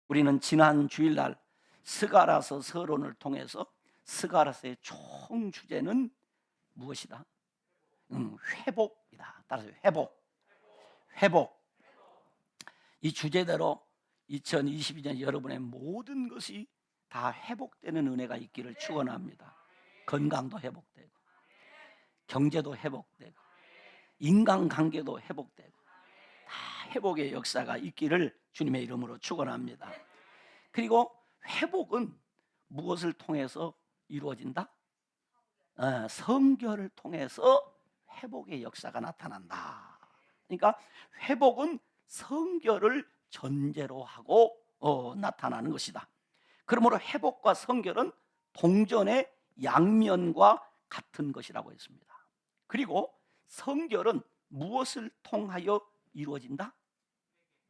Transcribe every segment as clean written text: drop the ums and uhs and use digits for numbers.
우리는 지난 주일날 스가랴서 서론을 통해서 스가랴서의 총 주제는 무엇이다? 회복이다. 따라서 회복. 이 주제대로 2022년 여러분의 모든 것이 다 회복되는 은혜가 있기를 축원합니다. 건강도 회복되고, 경제도 회복되고, 인간관계도 회복되고, 다 회복의 역사가 있기를 주님의 이름으로 축원합니다. 그리고 회복은 무엇을 통해서 이루어진다? 성결을 통해서 회복의 역사가 나타난다. 그러니까 회복은 성결을 전제로 하고 나타나는 것이다. 그러므로 회복과 성결은 동전의 양면과 같은 것이라고 했습니다. 그리고 성결은 무엇을 통하여 이루어진다?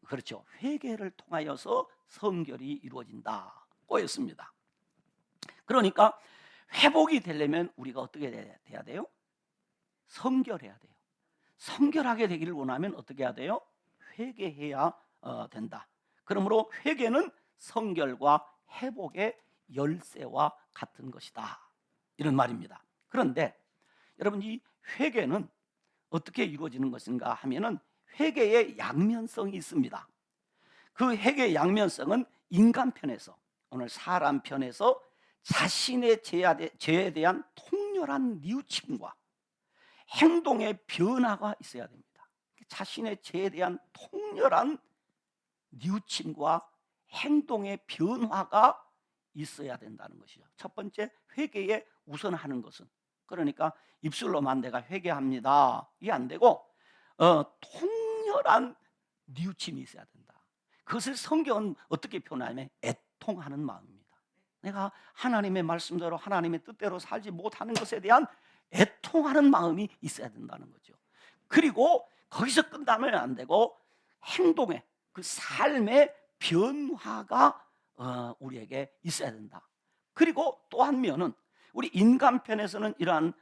그렇죠. 회개를 통하여서 성결이 이루어진다고 했습니다. 그러니까 회복이 되려면 우리가 어떻게 돼야 돼요? 성결해야 돼요. 성결하게 되기를 원하면 어떻게 해야 돼요? 회개해야 된다. 그러므로 회개는 성결과 회복의 열쇠와 같은 것이다, 이런 말입니다. 그런데 여러분, 이 회개는 어떻게 이루어지는 것인가 하면은 회개의 양면성이 있습니다. 그 회개의 양면성은 인간 편에서, 오늘 사람 편에서 자신의 죄에 대한 통렬한 뉘우침과 행동의 변화가 있어야 됩니다. 자신의 죄에 대한 통렬한 뉘우침과 행동의 변화가 있어야 된다는 것이죠. 첫 번째, 회개에 우선하는 것은, 그러니까 입술로만 내가 회개합니다, 이게 안 되고 통렬한 뉘우침이 있어야 된다. 그것을 성경은 어떻게 표현하냐면 애통하는 마음입니다. 내가 하나님의 말씀대로 하나님의 뜻대로 살지 못하는 것에 대한 애통하는 마음이 있어야 된다는 거죠. 그리고 거기서 끝나면 안 되고 행동의, 그 삶의 변화가 우리에게 있어야 된다. 그리고 또 한 면은 우리 인간 편에서는 이러한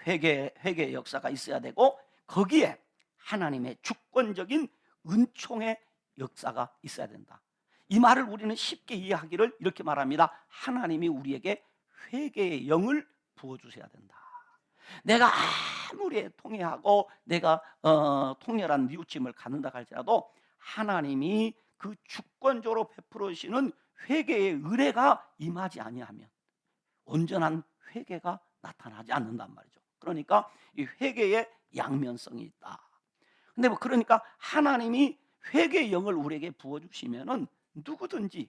회개의 역사가 있어야 되고, 거기에 하나님의 주권적인 은총의 역사가 있어야 된다. 이 말을 우리는 쉽게 이해하기를 이렇게 말합니다. 하나님이 우리에게 회개의 영을 부어주셔야 된다. 내가 아무리 통회하고 내가 통렬한 뉘우침을 갖는다 할지라도 하나님이 그 주권적으로 베풀어 주시는 회개의 은혜가 임하지 아니하면 온전한 회개가 나타나지 않는단 말이죠. 그러니까 이 회개의 양면성이 있다. 근데 그러니까 하나님이 회개의 영을 우리에게 부어 주시면은 누구든지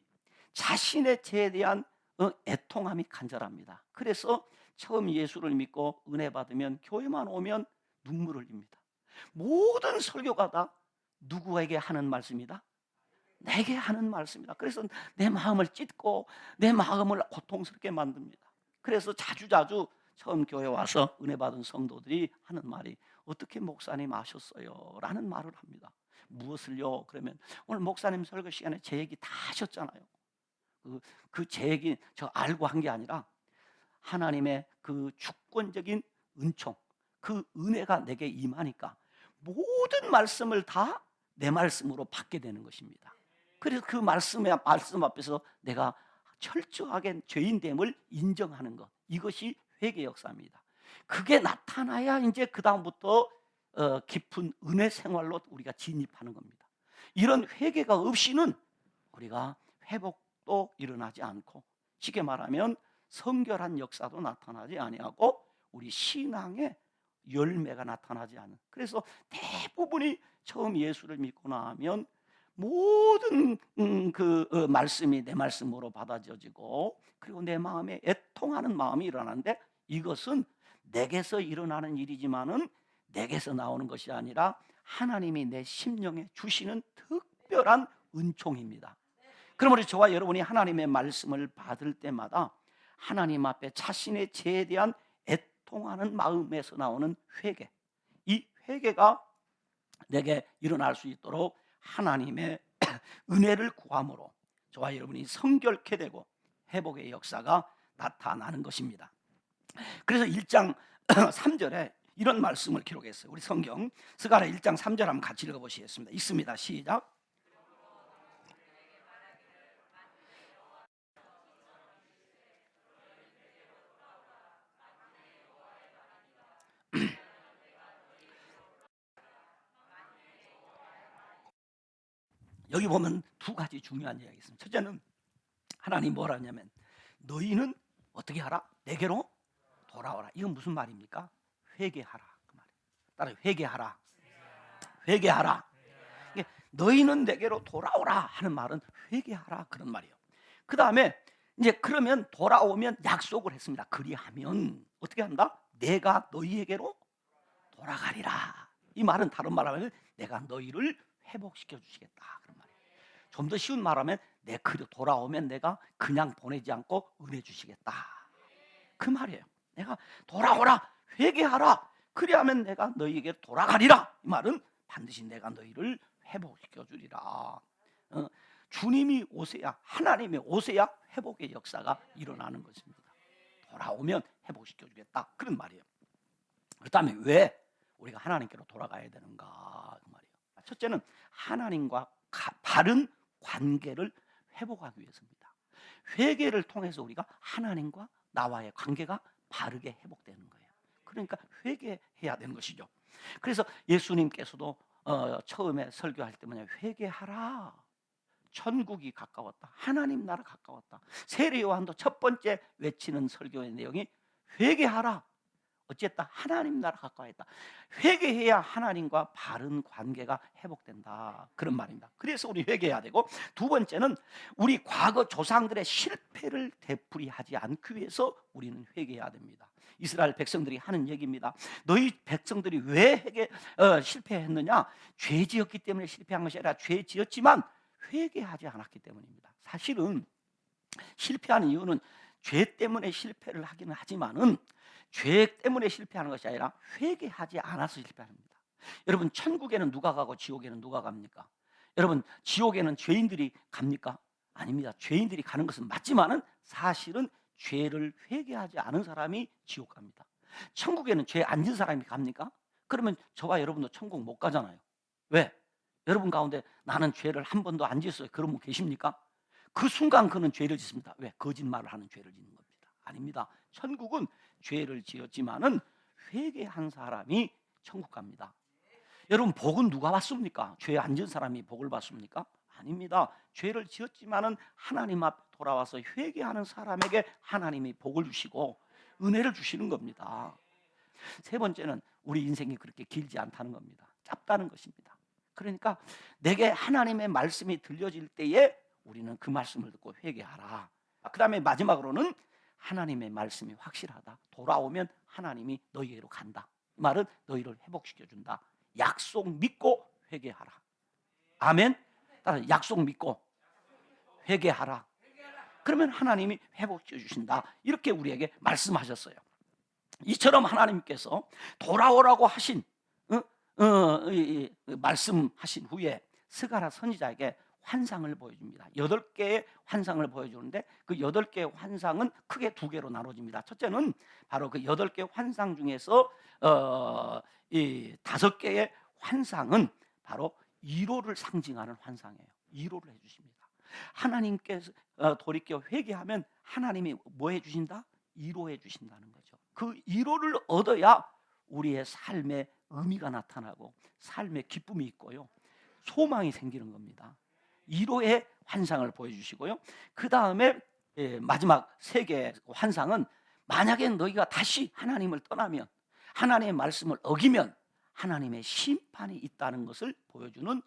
자신의 죄에 대한 애통함이 간절합니다. 그래서 처음 예수를 믿고 은혜 받으면 교회만 오면 눈물을 흘립니다. 모든 설교가 다 누구에게 하는 말씀이다? 내게 하는 말씀이다. 그래서 내 마음을 찢고 내 마음을 고통스럽게 만듭니다. 그래서 자주자주 처음 교회 와서 은혜 받은 성도들이 하는 말이, 어떻게 목사님 아셨어요? 라는 말을 합니다. 무엇을요? 그러면 오늘 목사님 설교 시간에 제 얘기 다 하셨잖아요. 그 제 얘기 저 알고 한 게 아니라 하나님의 그 주권적인 은총, 그 은혜가 내게 임하니까 모든 말씀을 다 내 말씀으로 받게 되는 것입니다. 그래서 그 말씀 앞에서 내가 철저하게 죄인됨을 인정하는 것, 이것이 회개 역사입니다. 그게 나타나야 이제 그 다음부터 깊은 은혜 생활로 우리가 진입하는 겁니다. 이런 회개가 없이는 우리가 회복도 일어나지 않고, 쉽게 말하면 성결한 역사도 나타나지 아니하고 우리 신앙의 열매가 나타나지 않는. 그래서 대부분이 처음 예수를 믿고 나면 모든 말씀이 내 말씀으로 받아져지고, 그리고 내 마음에 애통하는 마음이 일어나는데, 이것은 내게서 일어나는 일이지만은 내게서 나오는 것이 아니라 하나님이 내 심령에 주시는 특별한 은총입니다. 그러므로 저와 여러분이 하나님의 말씀을 받을 때마다 하나님 앞에 자신의 죄에 대한 애통하는 마음에서 나오는 회개, 이 회개가 내게 일어날 수 있도록 하나님의 은혜를 구함으로 저와 여러분이 성결케 되고 회복의 역사가 나타나는 것입니다. 그래서 1장 3절에 이런 말씀을 기록했어요. 우리 성경 스가랴 1장 3절 한번 같이 읽어보시겠습니다. 있습니다. 시작. 여기 보면 두 가지 중요한 이야기가 있습니다. 첫째는 하나님 뭐라 하냐면 너희는 어떻게 하라? 내게로 돌아오라. 이건 무슨 말입니까? 회개하라 그 말이에요. 따라 회개하라. 회개하라. 이게 너희는 내게로 돌아오라 하는 말은 회개하라 그런 말이에요. 그 다음에 이제 그러면 돌아오면 약속을 했습니다. 그리하면 어떻게 한다? 내가 너희에게로 돌아가리라. 이 말은 다른 말하면 내가 너희를 회복시켜 주시겠다 그런 말이에요. 좀 더 쉬운 말하면 내 그려 돌아오면 내가 그냥 보내지 않고 은혜 주시겠다 그 말이에요. 내가 돌아오라 회개하라 그리하면 내가 너희에게 돌아가리라. 이 말은 반드시 내가 너희를 회복시켜 주리라. 주님이 오세야, 하나님이 오세야 회복의 역사가 일어나는 것입니다. 돌아오면 회복시켜 주겠다 그런 말이에요. 그렇다면 왜 우리가 하나님께로 돌아가야 되는가 그 말이에요. 첫째는 하나님과 바른 관계를 회복하기 위해서입니다. 회개를 통해서 우리가 하나님과 나와의 관계가 바르게 회복되는 거예요. 그러니까 회개해야 되는 것이죠. 그래서 예수님께서도 처음에 설교할 때 뭐냐, 회개하라. 천국이 가까웠다. 하나님 나라 가까웠다. 세례 요한도 첫 번째 외치는 설교의 내용이 회개하라. 어쨌다 하나님 나라 가까웠다. 회개해야 하나님과 바른 관계가 회복된다 그런 말입니다. 그래서 우리 회개해야 되고, 두 번째는 우리 과거 조상들의 실패를 되풀이하지 않기 위해서 우리는 회개해야 됩니다. 이스라엘 백성들이 하는 얘기입니다. 너희 백성들이 왜 실패했느냐? 죄 지었기 때문에 실패한 것이 아니라 죄 지었지만 회개하지 않았기 때문입니다. 사실은 실패하는 이유는 죄 때문에 실패를 하기는 하지만은 죄 때문에 실패하는 것이 아니라 회개하지 않아서 실패합니다. 여러분, 천국에는 누가 가고 지옥에는 누가 갑니까? 여러분, 지옥에는 죄인들이 갑니까? 아닙니다. 죄인들이 가는 것은 맞지만은 사실은 죄를 회개하지 않은 사람이 지옥 갑니다. 천국에는 죄 안 진 사람이 갑니까? 그러면 저와 여러분도 천국 못 가잖아요. 왜? 여러분 가운데 나는 죄를 한 번도 안 지었어요. 그런 분 계십니까? 그 순간 그는 죄를 짓습니다. 왜? 거짓말을 하는 죄를 짓는 겁니다. 아닙니다. 천국은 죄를 지었지만은 회개한 사람이 천국 갑니다. 여러분, 복은 누가 받습니까? 죄 안 지은 사람이 복을 받습니까? 아닙니다. 죄를 지었지만은 하나님 앞에 돌아와서 회개하는 사람에게 하나님이 복을 주시고 은혜를 주시는 겁니다. 세 번째는 우리 인생이 그렇게 길지 않다는 겁니다. 짧다는 것입니다. 그러니까 내게 하나님의 말씀이 들려질 때에 우리는 그 말씀을 듣고 회개하라. 그 다음에 마지막으로는 하나님의 말씀이 확실하다. 돌아오면 하나님이 너희에게로 간다. 이 말은 너희를 회복시켜준다. 약속 믿고 회개하라. 아멘. 따라 약속 믿고 회개하라. 그러면 하나님이 회복시켜 주신다. 이렇게 우리에게 말씀하셨어요. 이처럼 하나님께서 돌아오라고 하신 말씀하신 후에 스가랴 선지자에게 환상을 보여줍니다. 8개의 환상을 보여주는데 그 8개의 환상은 크게 2개로 나눠집니다. 첫째는 바로 그 8개의 환상 중에서 이 5개의 환상은 바로 이로를 상징하는 환상이에요. 이로를 해주십니다. 하나님께서 돌이켜 회개하면 하나님이 뭐 해주신다? 이로해 주신다는 거죠. 그 이로를 얻어야 우리의 삶에 의미가 나타나고 삶에 기쁨이 있고요, 소망이 생기는 겁니다. 이로의 환상을 보여주시고요, 그 다음에 마지막 3개의 환상은 만약에 너희가 다시 하나님을 떠나면, 하나님의 말씀을 어기면 하나님의 심판이 있다는 것을 보여주는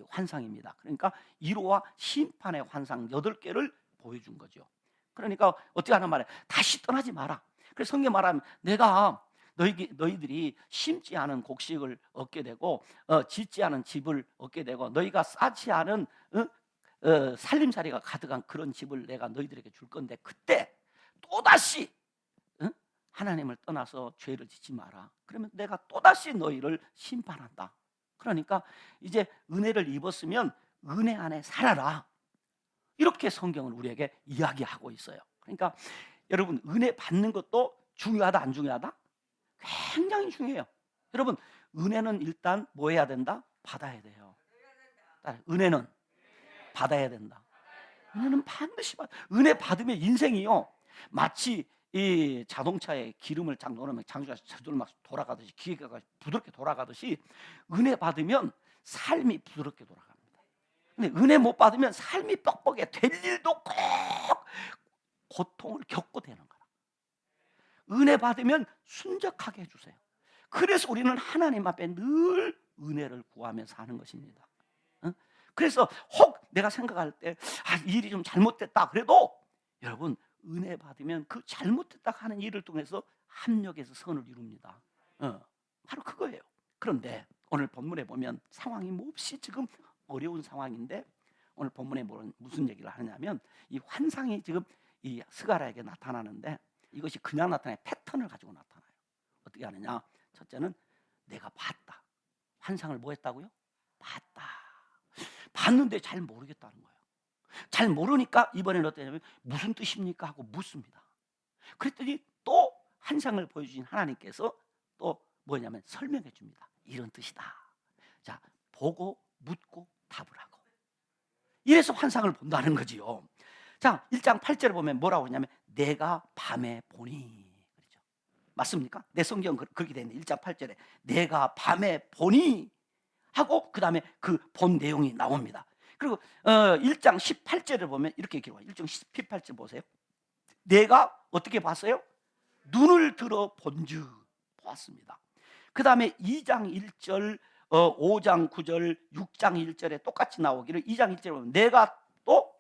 환상입니다. 그러니까 이로와 심판의 환상 8개를 보여준 거죠. 그러니까 어떻게 하는 말이에요? 다시 떠나지 마라. 그래서 성경 말하면 내가 너희들이 심지 않은 곡식을 얻게 되고 짓지 않은 집을 얻게 되고 너희가 쌓지 않은 살림살이가 가득한 그런 집을 내가 너희들에게 줄 건데, 그때 또다시 하나님을 떠나서 죄를 짓지 마라. 그러면 내가 또다시 너희를 심판한다. 그러니까 이제 은혜를 입었으면 은혜 안에 살아라. 이렇게 성경은 우리에게 이야기하고 있어요. 그러니까 여러분, 은혜 받는 것도 중요하다 안 중요하다? 굉장히 중요해요. 여러분, 은혜는 일단 뭐 해야 된다? 받아야 돼요. 은혜는 받아야 된다. 은혜는 반드시 은혜 받으면 인생이요, 마치 이 자동차에 기름을 쫙 넣으면 장수가 저절로 막 돌아가듯이, 기계가 부드럽게 돌아가듯이 은혜 받으면 삶이 부드럽게 돌아갑니다. 근데 은혜 못 받으면 삶이 뻑뻑해. 될 일도 꼭 고통을 겪고 되는 거라. 은혜 받으면 순적하게 해주세요. 그래서 우리는 하나님 앞에 늘 은혜를 구하며 사는 것입니다. 그래서 혹 내가 생각할 때 일이 좀 잘못됐다 그래도 여러분 은혜 받으면 그 잘못됐다 하는 일을 통해서 합력해서 선을 이룹니다. 바로 그거예요. 그런데 오늘 본문에 보면 상황이 몹시 지금 어려운 상황인데 오늘 본문에 무슨 얘기를 하냐면 이 환상이 지금 이 스가랴에게 나타나는데 이것이 그냥 나타나요. 패턴을 가지고 나타나요. 어떻게 하느냐? 첫째는 내가 봤다. 환상을 뭐 했다고요? 봤다. 봤는데 잘 모르겠다는 거예요. 잘 모르니까 이번에는 어떠냐면 무슨 뜻입니까? 하고 묻습니다. 그랬더니 또 환상을 보여주신 하나님께서 또 뭐냐면 설명해 줍니다. 이런 뜻이다. 자, 보고 묻고 답을 하고. 이래서 환상을 본다는 거지요. 자, 1장 8절에 보면 뭐라고 하냐면 내가 밤에 보니. 그렇죠? 맞습니까? 내 성경 그렇게 되어 있는데 1장 8절에 내가 밤에 보니 하고 그 다음에 그 본 내용이 나옵니다. 그리고 1장 18절을 보면 이렇게 기록해요. 1장 18절 보세요. 내가 어떻게 봤어요? 눈을 들어 본즉 보았습니다. 그 다음에 2장 1절, 5장 9절, 6장 1절에 똑같이 나오기를 2장 1절에 보면 내가 또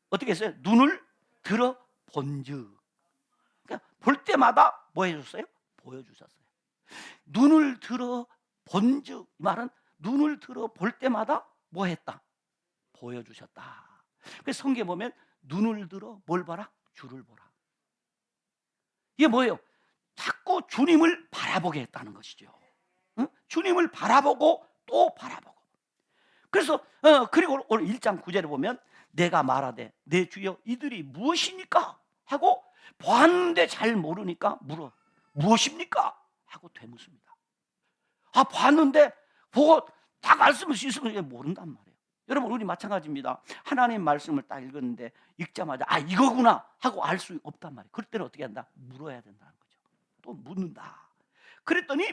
어떻게 했어요? 눈을 들어 본즉. 그러니까 볼 때마다 뭐 해줬어요? 보여주셨어요. 눈을 들어 본즉 이 말은 눈을 들어 볼 때마다 뭐 했다? 보여주셨다. 그래서 성경에 보면 눈을 들어 뭘 봐라? 주를 보라. 이게 뭐예요? 자꾸 주님을 바라보게 했다는 것이죠. 응? 주님을 바라보고 또 바라보고. 그래서 그리고 오늘 1장 9절에 보면 내가 말하되 내 주여 이들이 무엇입니까? 하고 보았는데 잘 모르니까 물어. 무엇입니까? 하고 되묻습니다. 봤는데 보고 다 말씀을 씻으면 모른단 말이에요. 여러분 우리 마찬가지입니다. 하나님 말씀을 딱 읽었는데 읽자마자 이거구나 하고 알 수 없단 말이에요. 그럴 때는 어떻게 한다? 물어야 된다는 거죠. 또 묻는다. 그랬더니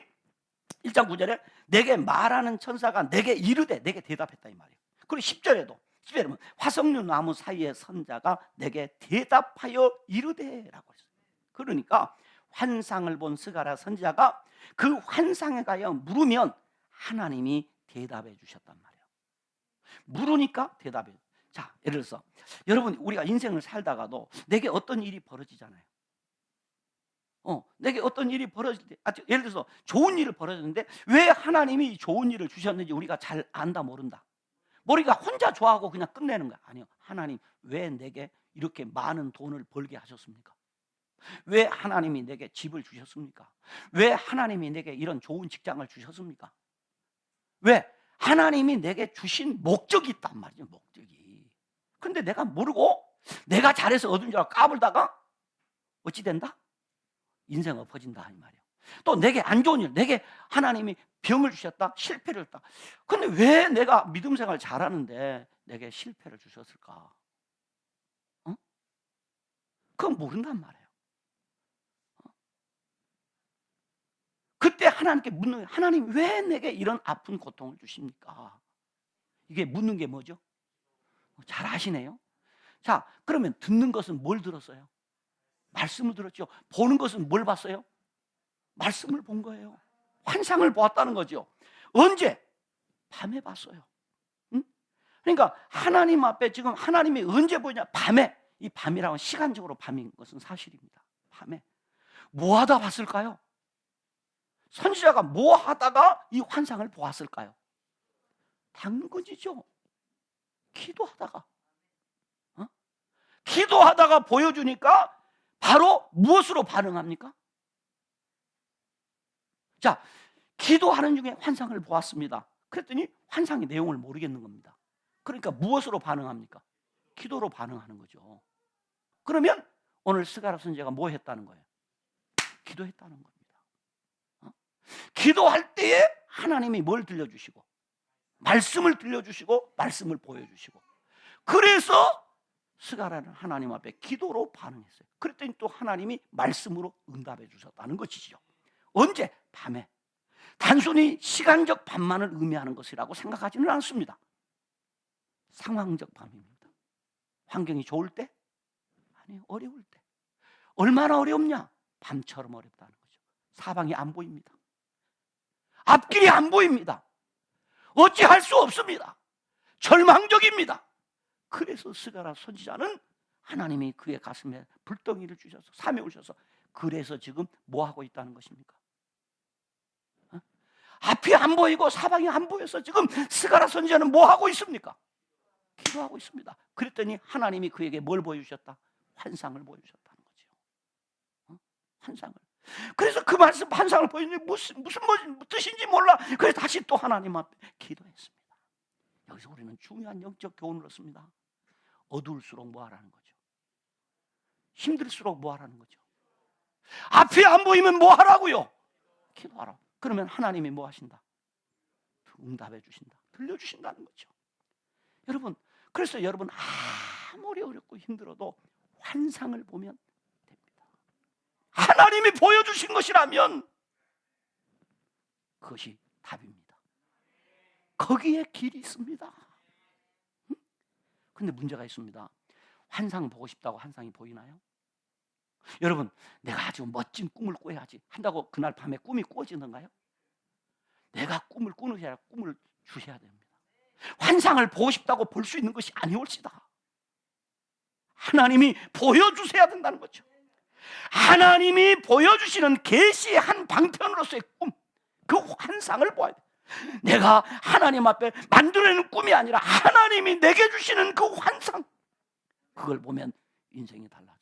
1장 9절에 내게 말하는 천사가 내게 이르되 내게 대답했다 이 말이에요. 그리고 10절에도 화석류 나무 사이에 선자가 내게 대답하여 이르되라고 했어요. 그러니까 환상을 본 스가랴 선지자가 그 환상에 가여 물으면 하나님이 대답해 주셨단 말이에요. 물으니까 대답해. 자, 예를 들어서 여러분 우리가 인생을 살다가도 내게 어떤 일이 벌어지잖아요. 내게 어떤 일이 벌어질 때, 예를 들어서 좋은 일을 벌어졌는데 왜 하나님이 좋은 일을 주셨는지 우리가 잘 안다 모른다. 우리가 혼자 좋아하고 그냥 끝내는 거야. 아니요. 하나님 왜 내게 이렇게 많은 돈을 벌게 하셨습니까? 왜 하나님이 내게 집을 주셨습니까? 왜 하나님이 내게 이런 좋은 직장을 주셨습니까? 왜? 하나님이 내게 주신 목적이 있단 말이죠. 목적이. 근데 내가 모르고 내가 잘해서 얻은 줄 알고 까불다가 어찌 된다? 인생 엎어진다 이 말이에요. 또 내게 안 좋은 일, 내게 하나님이 병을 주셨다, 실패를 했다. 근데 왜 내가 믿음 생활 잘하는데 내게 실패를 주셨을까? 그건 모른단 말이에요. 그때 하나님께 묻는 거예요. 하나님 왜 내게 이런 아픈 고통을 주십니까? 이게 묻는 게 뭐죠? 잘 아시네요. 자, 그러면 듣는 것은 뭘 들었어요? 말씀을 들었죠. 보는 것은 뭘 봤어요? 말씀을 본 거예요. 환상을 보았다는 거죠. 언제? 밤에 봤어요. 응? 그러니까 하나님 앞에 지금 하나님이 언제 보냐? 밤에. 이 밤이라고 시간적으로 밤인 것은 사실입니다. 밤에. 뭐 하다 봤을까요? 선지자가 뭐 하다가 이 환상을 보았을까요? 당근이죠. 기도하다가. 기도하다가 보여주니까 바로 무엇으로 반응합니까? 자, 기도하는 중에 환상을 보았습니다. 그랬더니 환상의 내용을 모르겠는 겁니다. 그러니까 무엇으로 반응합니까? 기도로 반응하는 거죠. 그러면 오늘 스가랴 선지자가 뭐 했다는 거예요? 기도했다는 겁니다. 기도할 때에 하나님이 뭘 들려주시고 말씀을 들려주시고 말씀을 보여주시고 그래서 스가랴는 하나님 앞에 기도로 반응했어요. 그랬더니 또 하나님이 말씀으로 응답해 주셨다는 것이죠. 언제? 밤에. 단순히 시간적 밤만을 의미하는 것이라고 생각하지는 않습니다. 상황적 밤입니다. 환경이 좋을 때? 아니, 어려울 때. 얼마나 어렵냐? 밤처럼 어렵다는 거죠. 사방이 안 보입니다. 앞길이 안 보입니다. 어찌할 수 없습니다. 절망적입니다. 그래서 스가랴 선지자는 하나님이 그의 가슴에 불덩이를 주셔서 사명을 주셔서 그래서 지금 뭐 하고 있다는 것입니까? 앞이 안 보이고 사방이 안 보여서 지금 스가랴 선지자는 뭐 하고 있습니까? 기도하고 있습니다. 그랬더니 하나님이 그에게 뭘 보여주셨다? 환상을 보여주셨다는 거죠. 환상을. 그래서 그 말씀 환상을 보여주니 무슨 뜻인지 몰라. 그래서 다시 또 하나님 앞에 기도했습니다. 여기서 우리는 중요한 영적 교훈을 얻습니다. 어두울수록 뭐 하라는 거죠? 힘들수록 뭐 하라는 거죠? 앞이 안 보이면 뭐 하라고요? 기도하라. 그러면 하나님이 뭐 하신다? 응답해 주신다. 들려주신다는 거죠. 여러분, 그래서 여러분 아무리 어렵고 힘들어도 환상을 보면 됩니다. 하나님이 보여주신 것이라면 그것이 답입니다. 거기에 길이 있습니다. 근데 문제가 있습니다. 환상 보고 싶다고 환상이 보이나요? 여러분, 내가 아주 멋진 꿈을 꿔야지 한다고 그날 밤에 꿈이 꾸어지는가요? 내가 꿈을 꾸느냐 꿈을 주셔야 됩니다. 환상을 보고 싶다고 볼 수 있는 것이 아니올시다. 하나님이 보여주셔야 된다는 거죠. 하나님이 보여주시는 계시의 한 방편으로서의 꿈, 그 환상을 보아야 돼. 내가 하나님 앞에 만들어내는 꿈이 아니라 하나님이 내게 주시는 그 환상, 그걸 보면 인생이 달라져요.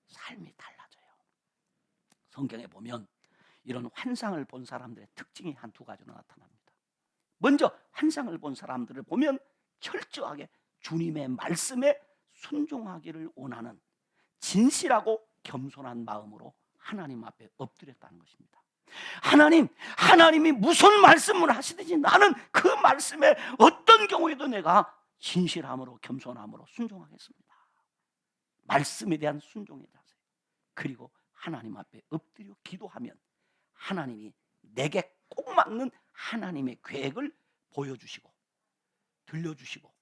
삶이 달라져요. 성경에 보면 이런 환상을 본 사람들의 특징이 한 두 가지로 나타납니다. 먼저 환상을 본 사람들을 보면 철저하게 주님의 말씀에 순종하기를 원하는 진실하고 겸손한 마음으로 하나님 앞에 엎드렸다는 것입니다. 하나님이 무슨 말씀을 하시든지 나는 그 말씀에 어떤 경우에도 내가 진실함으로 겸손함으로 순종하겠습니다. 말씀에 대한 순종의 자세. 그리고 하나님 앞에 엎드려 기도하면 하나님이 내게 꼭 맞는 하나님의 계획을 보여주시고 들려주시고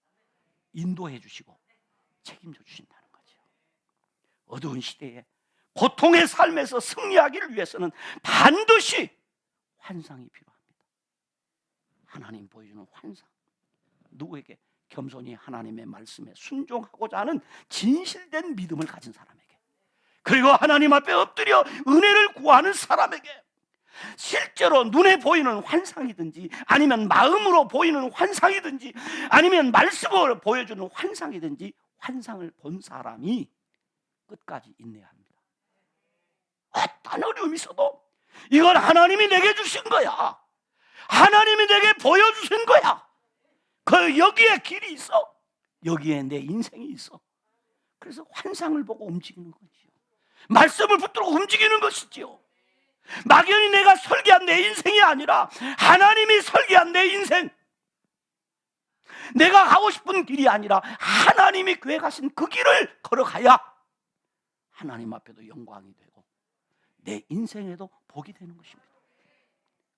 인도해 주시고 책임져 주신다는 거죠. 어두운 시대에 고통의 삶에서 승리하기를 위해서는 반드시 환상이 필요합니다. 하나님 보여주는 환상. 누구에게? 겸손히 하나님의 말씀에 순종하고자 하는 진실된 믿음을 가진 사람에게, 그리고 하나님 앞에 엎드려 은혜를 구하는 사람에게, 실제로 눈에 보이는 환상이든지 아니면 마음으로 보이는 환상이든지 아니면 말씀으로 보여주는 환상이든지 환상을 본 사람이 끝까지 인내해야 합니다. 어떤 어려움이 있어도 이건 하나님이 내게 주신 거야. 하나님이 내게 보여주신 거야. 여기에 길이 있어. 여기에 내 인생이 있어. 그래서 환상을 보고 움직이는 거지요. 말씀을 붙들고 움직이는 것이지요. 막연히 내가 설계한 내 인생이 아니라 하나님이 설계한 내 인생, 내가 가고 싶은 길이 아니라 하나님이 계획하신 그 길을 걸어가야 하나님 앞에도 영광이 되고 내 인생에도 복이 되는 것입니다.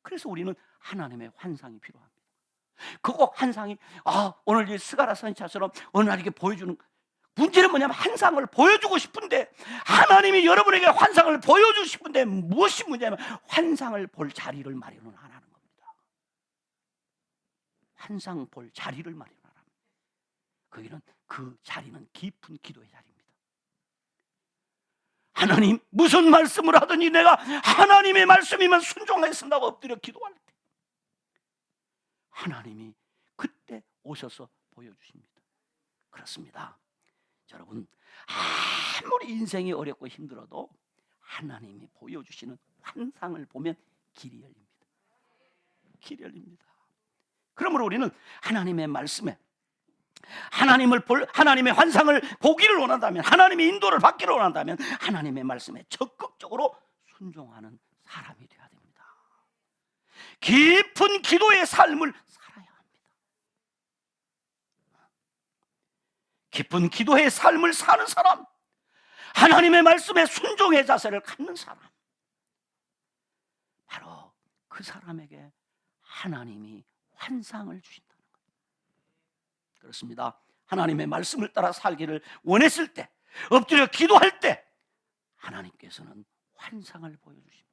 그래서 우리는 하나님의 환상이 필요합니다. 그 꼭 환상이 오늘 이 스가랴 선지자처럼 어느 날 이렇게 보여주는, 문제는 뭐냐면 환상을 보여주고 싶은데 하나님이 여러분에게 환상을 보여주고 싶은데 무엇이 문제냐면 환상을 볼 자리를 마련을 안 하는 겁니다. 환상 볼 자리를 마련하라. 거기는 그 자리는 깊은 기도의 자리입니다. 하나님 무슨 말씀을 하더니 내가 하나님의 말씀이면 순종하겠습니다 엎드려 기도할 때 하나님이 그때 오셔서 보여주십니다. 그렇습니다. 여러분, 아무리 인생이 어렵고 힘들어도 하나님이 보여주시는 환상을 보면 길이 열립니다. 길이 열립니다. 그러므로 우리는 하나님의 말씀에 하나님의 환상을 보기를 원한다면, 하나님의 인도를 받기를 원한다면 하나님의 말씀에 적극적으로 순종하는 사람이 되어야 됩니다. 깊은 기도의 삶을 살아야 합니다. 깊은 기도의 삶을 사는 사람, 하나님의 말씀에 순종의 자세를 갖는 사람, 바로 그 사람에게 하나님이 환상을 주신다는 거예요. 그렇습니다. 하나님의 말씀을 따라 살기를 원했을 때, 엎드려 기도할 때 하나님께서는 환상을 보여주십니다.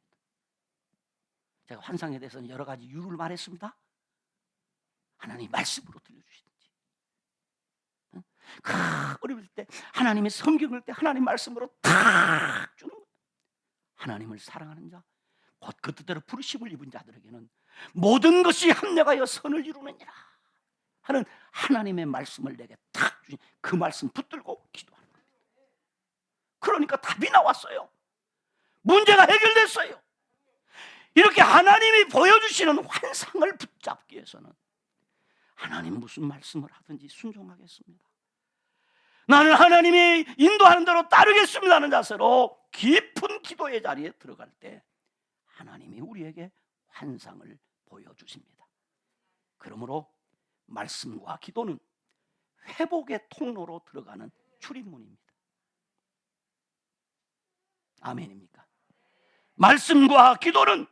제가 환상에 대해서는 여러 가지 이유를 말했습니다. 하나님 말씀으로 들려주시든지, 어려울 때 하나님의 성경을 때 하나님 말씀으로 탁 주는 거예요. 하나님을 사랑하는 자, 곧 그 뜻대로 부르심을 입은 자들에게는 모든 것이 합력하여 선을 이루느니라 하는 하나님의 말씀을 내게 탁 주신 그 말씀 붙들고 기도하는 겁니다. 그러니까 답이 나왔어요. 문제가 해결됐어요. 이렇게 하나님이 보여주시는 환상을 붙잡기 위해서는 하나님 무슨 말씀을 하든지 순종하겠습니다. 나는 하나님이 인도하는 대로 따르겠습니다 하는 자세로 깊은 기도의 자리에 들어갈 때 하나님이 우리에게 환상을 보여주십니다. 그러므로 말씀과 기도는 회복의 통로로 들어가는 출입문입니다. 아멘입니까? 말씀과 기도는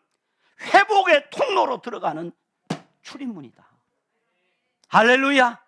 회복의 통로로 들어가는 출입문이다. 할렐루야.